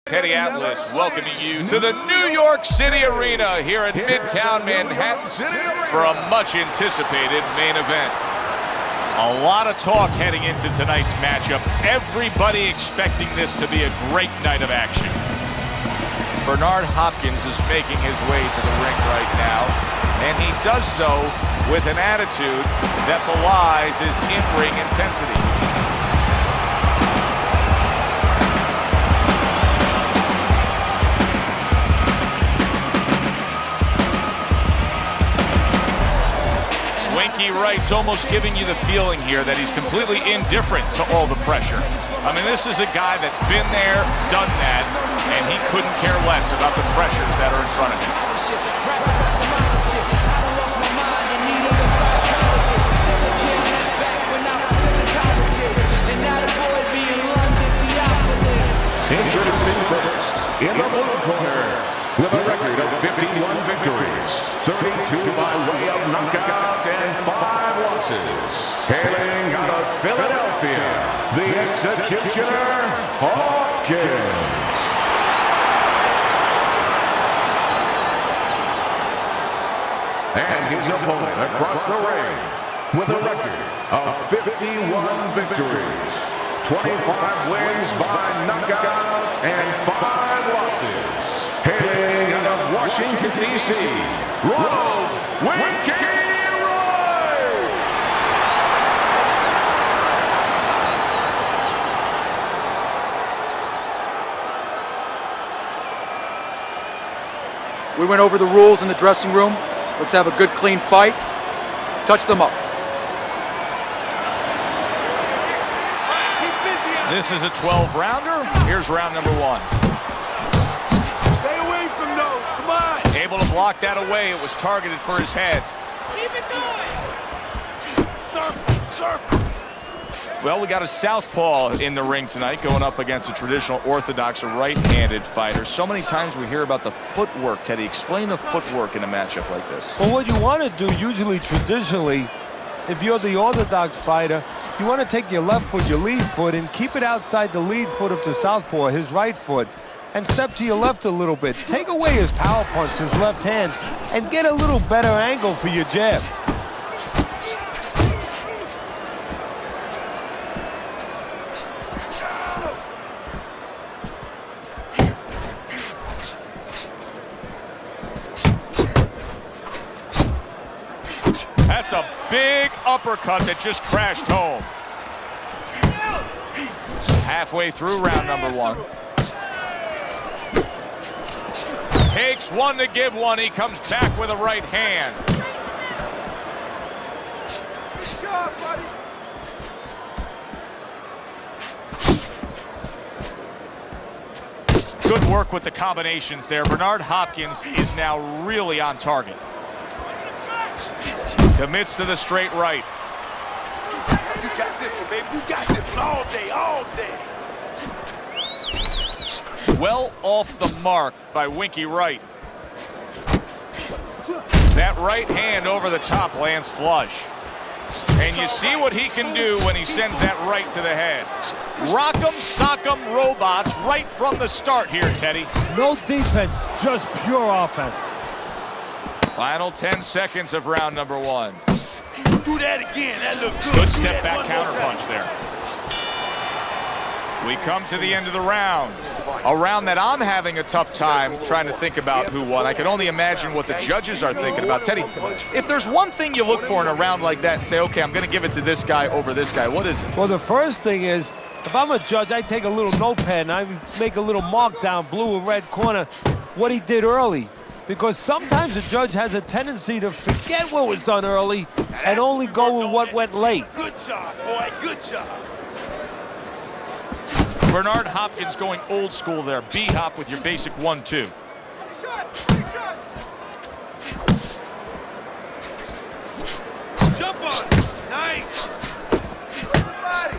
Teddy Atlas welcoming you to the New York City Arena here at Midtown Manhattan for a much-anticipated main event. A lot of talk heading into tonight's matchup. Everybody expecting this to be a great night of action. Bernard Hopkins is making his way to the ring right now, and he does so with an attitude that belies his in-ring intensity. Wright's almost giving you the feeling here that he's completely indifferent to all the pressure. I mean, this is a guy that's been there, done that, and he couldn't care less about the pressures that are in front of him. Introducing first, in the blue corner, with a record of 51 victories, 32 by way of knockout, and 5 losses. Hailing out of Philadelphia, the Executioner, Hopkins. And his opponent across the ring, with a record of 51 victories, 25 wins by knockout, and 5 losses. Hailing out of Washington, D.C., Ronald Wright. We went over the rules in the dressing room. Let's have a good, clean fight. Touch them up. This is a 12-rounder. Here's round number 1. Stay away from those. Come on. Able to block that away. It was targeted for his head. Keep it going. Circle. Well, we got a southpaw in the ring tonight going up against a traditional orthodox right-handed fighter. So many times we hear about the footwork. Teddy, explain the footwork in a matchup like this. Well, what you want to do usually, traditionally, if you're the orthodox fighter, you want to take your left foot, your lead foot, and keep it outside the lead foot of the southpaw, his right foot, and step to your left a little bit. Take away his power punch, his left hand, and get a little better angle for your jab. That's a big uppercut that just crashed home. Halfway through round number 1. Takes one to give one. He comes back with a right hand. Good job, buddy. Good work with the combinations there. Bernard Hopkins is now really on target. Commits to the straight right. You got this one, baby. You got this one all day, all day. Well off the mark by Winky Wright. That right hand over the top lands flush. And you see what he can do when he sends that right to the head. Rock'em, sock'em robots right from the start here, Teddy. No defense, just pure offense. Final 10 seconds of round number 1. Do that again. That looked good. Good step back counter punch there. We come to the end of the round. A round that I'm having a tough time trying to think about who won. I can only imagine what the judges are thinking about. Teddy, if there's one thing you look for in a round like that and say, okay, I'm going to give it to this guy over this guy, what is it? Well, the first thing is, if I'm a judge, I take a little notepad and I make a little mark down, blue or red corner, what he did early. Because sometimes the judge has a tendency to forget what was done early and only go with what went late. Good job, boy. Good job. Bernard Hopkins going old school there. B-hop with your basic 1-2. Jump on. Nice. Everybody.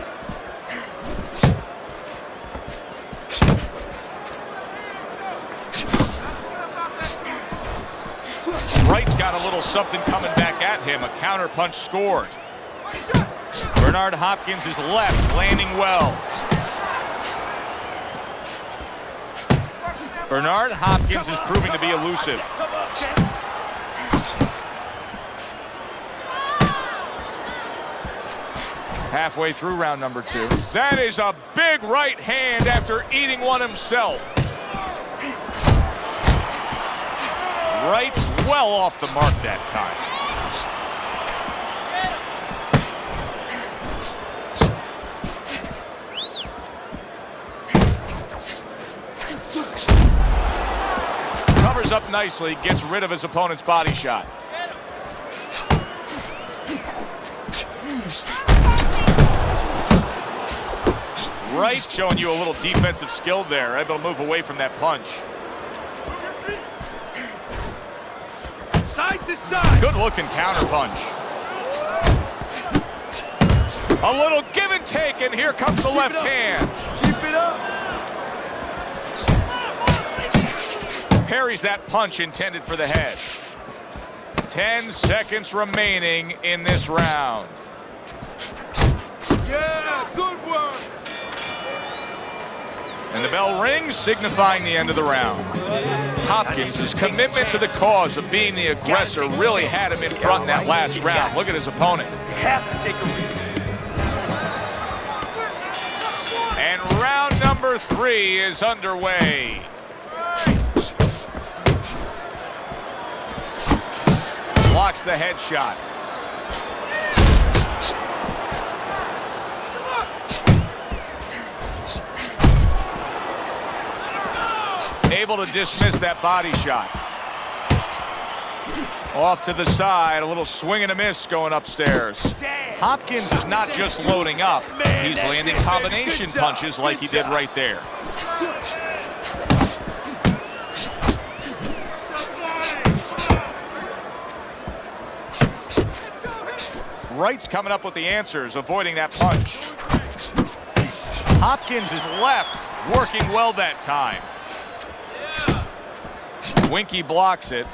Wright's got a little something coming back at him. A counter punch scored. Bernard Hopkins is left, landing well. Bernard Hopkins is proving to be elusive. Come on, Jack. Halfway through round number 2. That is a big right hand after eating one himself. Wright's well off the mark that time. Covers up nicely, gets rid of his opponent's body shot. Wright showing you a little defensive skill there, able to move away from that punch. Side to side. Good looking counter punch. A little give and take, and here comes the left hand. Keep it up. Parries that punch intended for the head. 10 seconds remaining in this round. Yeah, good work. And the bell rings, signifying the end of the round. Hopkins' commitment to the cause of being the aggressor really had him in front in that last round. Look at his opponent. Have to take a risk. And round number 3 is underway. Blocks the headshot. Able to dismiss that body shot. Off to the side, a little swing and a miss going upstairs. Hopkins is not just loading up, he's landing combination punches like he did right there. Wright's coming up with the answers, avoiding that punch. Hopkins is left, working well that time. Winky blocks it.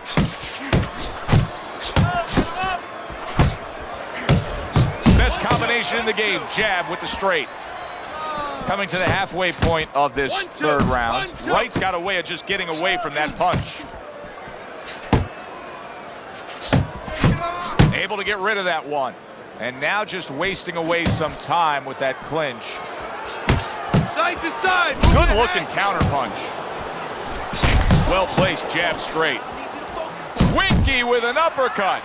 Best combination in the game, jab with the straight. Coming to the halfway point of this third round. Wright's got a way of just getting away from that punch. Able to get rid of that one. And now just wasting away some time with that clinch. Side to side. Good looking counter punch. Well placed jab straight. Winky with an uppercut.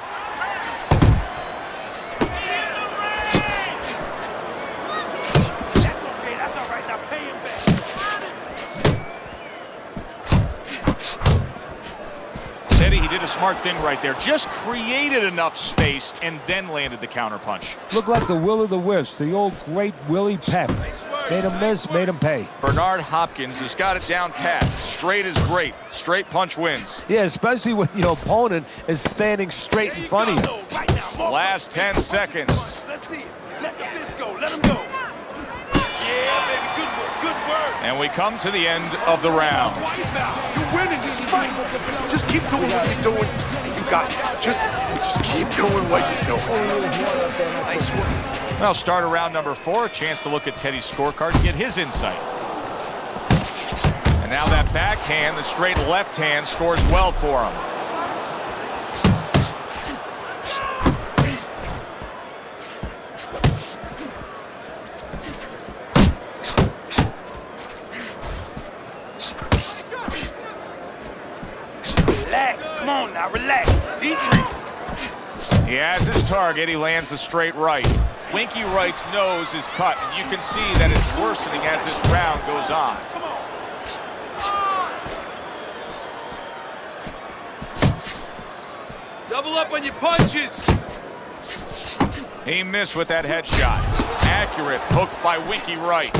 That's all right. Now pay him back. Teddy, he did a smart thing right there. Just created enough space and then landed the counter punch. Looked like the will of the wisps, the old great Willie Pep. Made him miss, made him pay. Bernard Hopkins has got it down pat. Straight is great. Straight punch wins. Yeah, especially when your opponent is standing straight in front of you. Right now, Last 10 seconds. let's see it. Let the fist go. Let him go. Yeah, baby. Good work. Good work. And we come to the end of the round. You're winning this fight. Just keep doing what you're doing. You got this. Just keep doing what you're doing. Nice work. Well, start around number 4. A chance to look at Teddy's scorecard and get his insight. And now that backhand, the straight left hand, scores well for him. Relax. Come on now. Relax. Deep breath. He has his target. He lands the straight right. Winky Wright's nose is cut, and you can see that it's worsening as this round goes on. Double up on your punches. He missed with that headshot. Accurate hook by Winky Wright.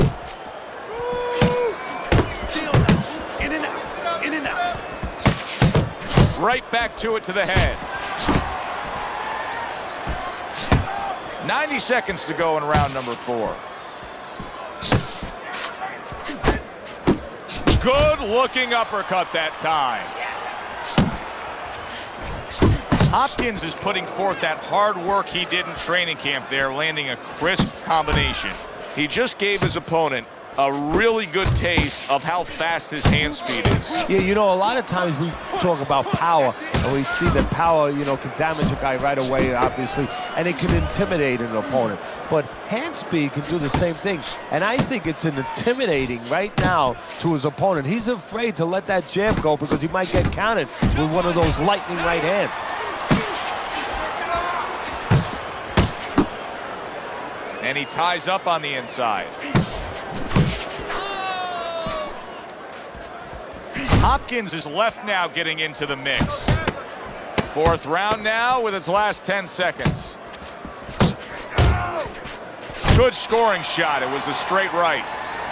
In and out. In and out. Right back to it to the head. 90 seconds to go in round number 4. Good looking uppercut that time. Hopkins is putting forth that hard work he did in training camp there, landing a crisp combination. He just gave his opponent a really good taste of how fast his hand speed is. Yeah, you know, a lot of times we talk about power, and we see that power, you know, can damage a guy right away, obviously, and it can intimidate an opponent. But hand speed can do the same thing, and I think it's intimidating right now to his opponent. He's afraid to let that jab go because he might get countered with one of those lightning right hands. And he ties up on the inside. Hopkins is left now getting into the mix. Fourth round now with its last 10 seconds. Good scoring shot. It was a straight right.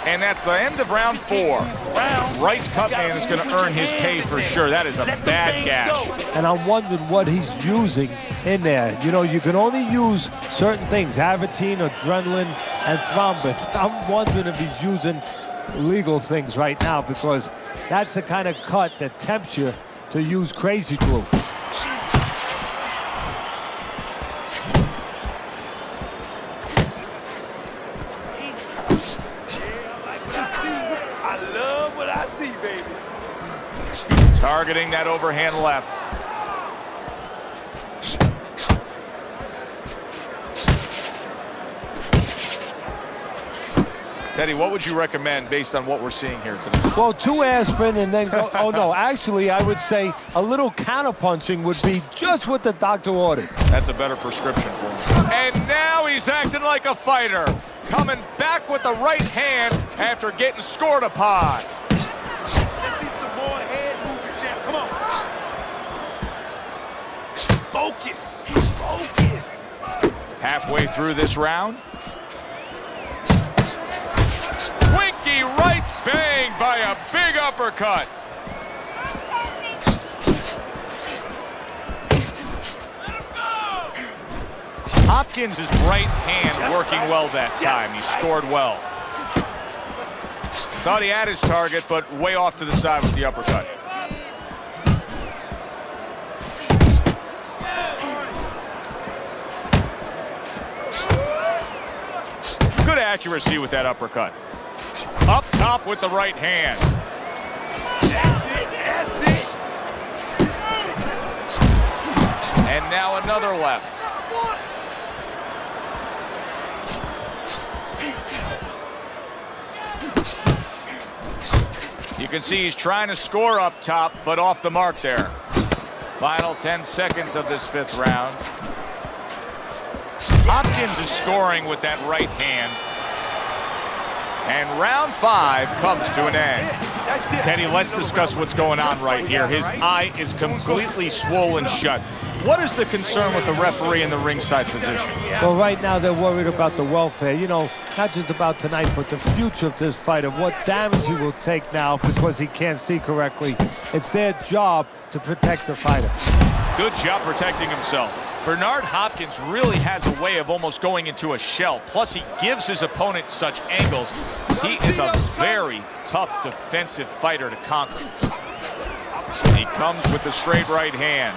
And that's the end of round 4. Wright's cut man is going to earn his pay for sure. That is a bad gash. And I'm wondering what he's using in there. You know, you can only use certain things, Avitine, adrenaline, and thrombin. I'm wondering if he's using legal things right now, because that's the kind of cut that tempts you to use crazy glue. I love what I see, baby. Targeting that overhand left. Teddy, what would you recommend based on what we're seeing here tonight? Well, 2 aspirin and then go. Oh, no, actually, I would say a little counterpunching would be just what the doctor ordered. That's a better prescription for him. And now he's acting like a fighter. Coming back with the right hand after getting scored upon. Let's see some more head movement, champ. Come on. Focus. Focus. Halfway through this round. Winky right bang by a big uppercut. Hopkins' right hand working well that time. He scored well. Thought he had his target, but way off to the side with the uppercut. Good accuracy with that uppercut. Up top with the right hand. That's it. That's it. And now another left. You can see he's trying to score up top, but off the mark there. Final 10 seconds of this 5th round. Hopkins is scoring with that right hand. And round 5 comes to an end. Teddy, let's discuss what's going on right here. His eye is completely swollen shut. What is the concern with the referee in the ringside position? Well, right now they're worried about the welfare. You know, not just about tonight, but the future of this fight, of what damage he will take now because he can't see correctly. It's their job to protect the fighter. Good job protecting himself. Bernard Hopkins really has a way of almost going into a shell. Plus, he gives his opponent such angles. He is a very tough defensive fighter to conquer. He comes with the straight right hand.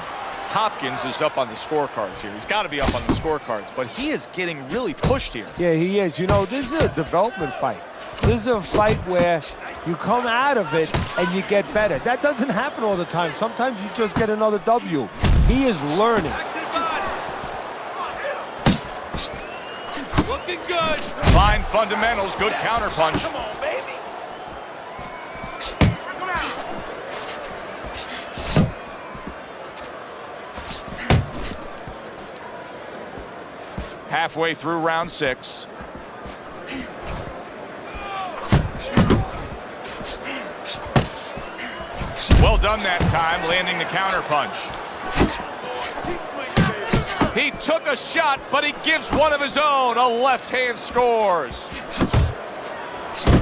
Hopkins is up on the scorecards here. He's got to be up on the scorecards, but he is getting really pushed here. Yeah, he is. You know, this is a development fight. This is a fight where you come out of it and you get better. That doesn't happen all the time. Sometimes you just get another W. He is learning. Looking good. Fine fundamentals, good counterpunch. Come on, baby. Halfway through round 6. Well done that time, landing the counterpunch. He took a shot, but he gives one of his own. A left hand scores.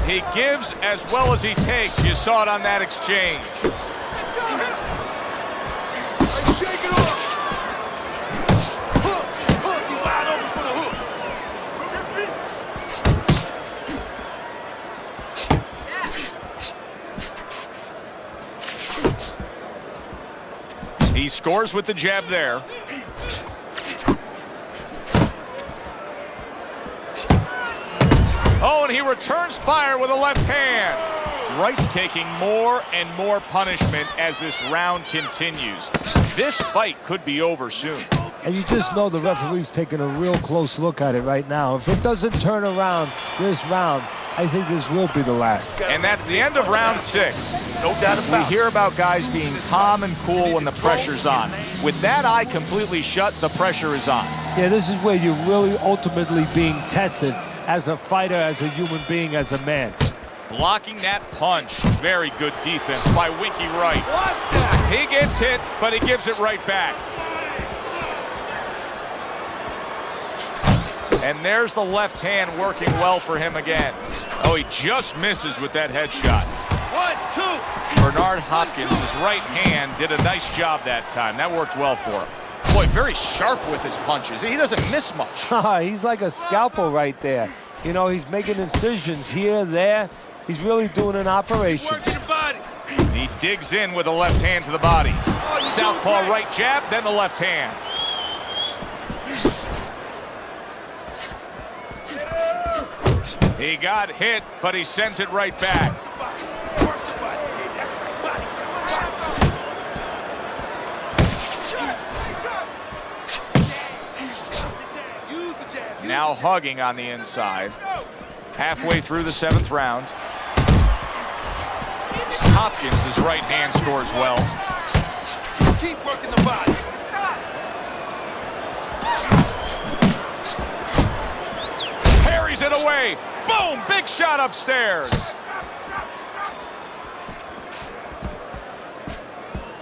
He gives as well as he takes. You saw it on that exchange. Shake it off. Hook. Hook. He's wide open for the hook. He scores with the jab there. Oh, one. He returns fire with a left hand. Wright's taking more and more punishment as this round continues. This fight could be over soon. And you just know the referee's taking a real close look at it right now. If it doesn't turn around this round, I think this will be the last. And that's the end of round 6. No doubt about it. We hear about guys being calm and cool when the pressure's on. With that eye completely shut, the pressure is on. Yeah, this is where you're really ultimately being tested as a fighter, as a human being, as a man. Blocking that punch. Very good defense by Winky Wright. He gets hit, but he gives it right back. And there's the left hand working well for him again. Oh, he just misses with that headshot. 1, 2. Bernard Hopkins' right hand did a nice job that time. That worked well for him. Boy, very sharp with his punches. He doesn't miss much. He's like a scalpel right there. You know, he's making incisions here, there. He's really doing an operation. Work to the body. He digs in with the left hand to the body. Southpaw right jab, then the left hand. He got hit, but he sends it right back. Now hugging on the inside. Halfway through the 7th round. Hopkins' right hand scores well. Keep working the body. Parries it away. Boom! Big shot upstairs.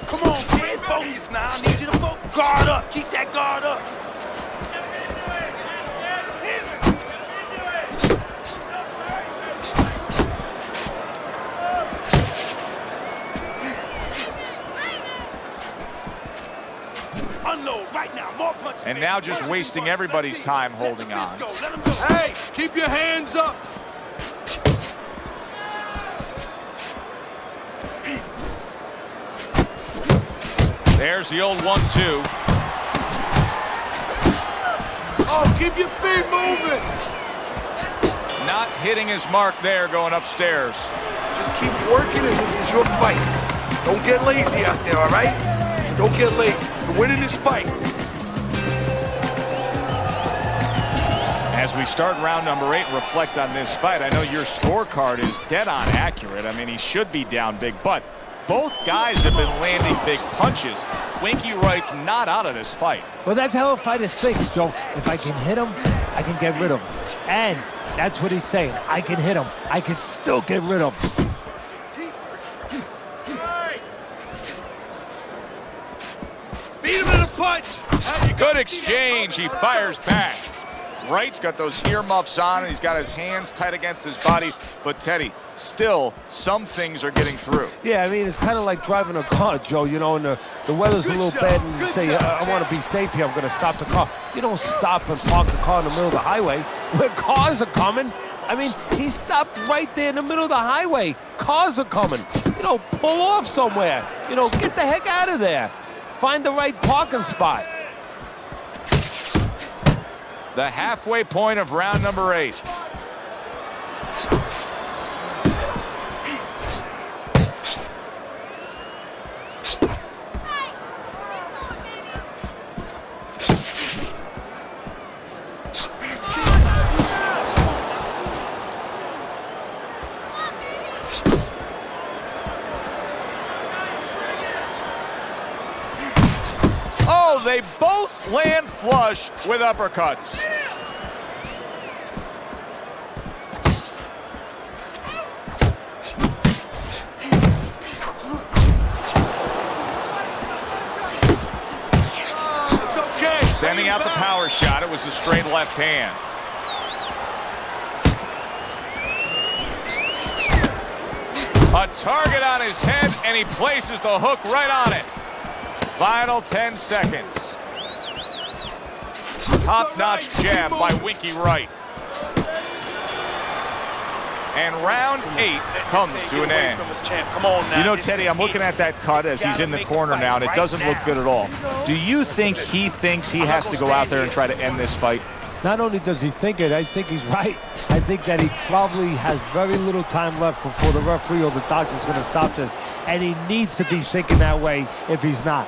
Come on, kid. Focus now. I need you to focus. Guard up. Keep that guard up. Unload right now. More punches. And now just wasting everybody's time holding on. Hey, keep your hands up. There's the old 1-2. Oh, keep your feet moving. Not hitting his mark there going upstairs. Just keep working and this is your fight. Don't get lazy out there, all right? Don't get lazy. You're winning this fight. As we start round number 8 and reflect on this fight, I know your scorecard is dead on accurate. I mean, he should be down big, but both guys have been landing big punches. Winky Wright's not out of this fight. Well, that's how a fighter thinks, Joe. If I can hit him, I can get rid of him. And that's what he's saying. I can hit him. I can still get rid of him. Beat him in a punch. Good exchange. He fires back. Wright's got those earmuffs on, and he's got his hands tight against his body. But, Teddy, still, some things are getting through. Yeah, I mean, it's kind of like driving a car, Joe, you know, and the weather's a little bad, and you say, I want to be safe here, I'm going to stop the car. You don't stop and park the car in the middle of the highway where cars are coming. I mean, he stopped right there in the middle of the highway. Cars are coming. You know, pull off somewhere. You know, get the heck out of there. Find the right parking spot. The halfway point of round number 8. Oh, they both land flush with uppercuts. Sending out the power shot. It was a straight left hand. A target on his head, and he places the hook right on it. Final 10 seconds. Top-notch jab by Winky Wright. And round 8 comes to an end. Come on now. You know, Teddy, I'm looking at that cut as he's in the corner now, and it doesn't look good at all. Do you think he thinks he has to go out there and try to end this fight? Not only does he think it, I think he's right. I think that he probably has very little time left before the referee or the doctor's going to stop this. And he needs to be thinking that way if he's not.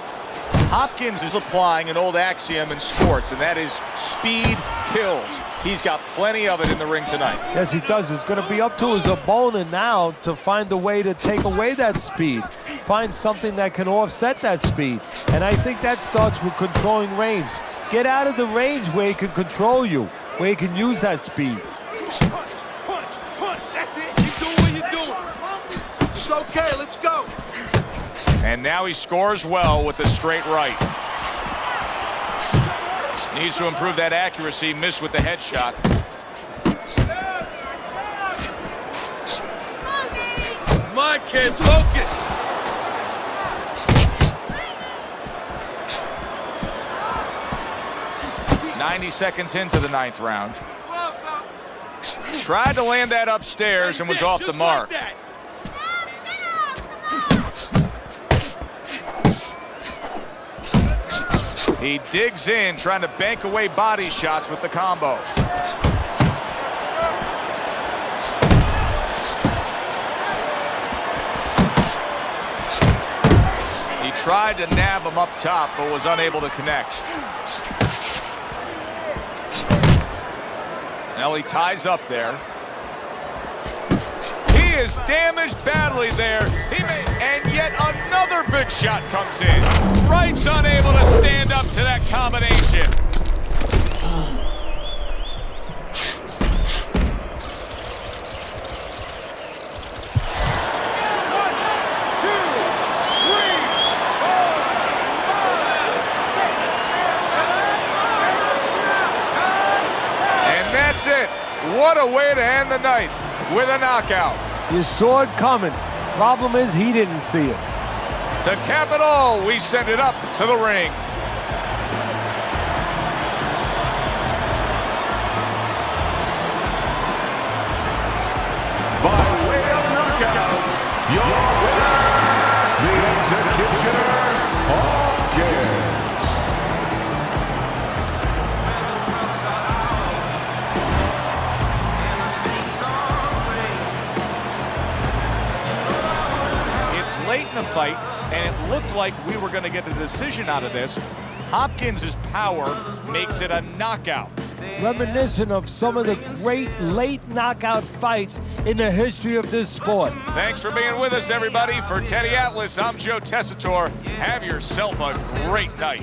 Hopkins is applying an old axiom in sports, and that is speed kills. He's got plenty of it in the ring tonight. Yes, he does. It's going to be up to his opponent now to find a way to take away that speed. Find something that can offset that speed. And I think that starts with controlling range. Get out of the range where he can control you, where he can use that speed. Punch, punch, punch. That's it. Keep doing what you're doing. It's okay. Let's go. And now he scores well with a straight right. Needs to improve that accuracy. Missed with the headshot. Come on, kids. Focus. .90 seconds into the 9th round. Tried to land that upstairs and was off the mark. Like He digs in, trying to bank away body shots with the combo. He tried to nab him up top, but was unable to connect. Now he ties up there. He is damaged badly there. And yet another big shot comes in. Wright's unable to stand up to that combination. That's it. What a way to end the night with a knockout. You saw it coming. Problem is he didn't see it. To cap it all, we send it up to the ring. By way of knockout, your winner, the Egyptian Hopkins. Late in the fight, and it looked like we were going to get a decision out of this. Hopkins' power makes it a knockout. Reminiscent of some of the great late knockout fights in the history of this sport. Thanks for being with us, everybody. For Teddy Atlas, I'm Joe Tessitore. Have yourself a great night.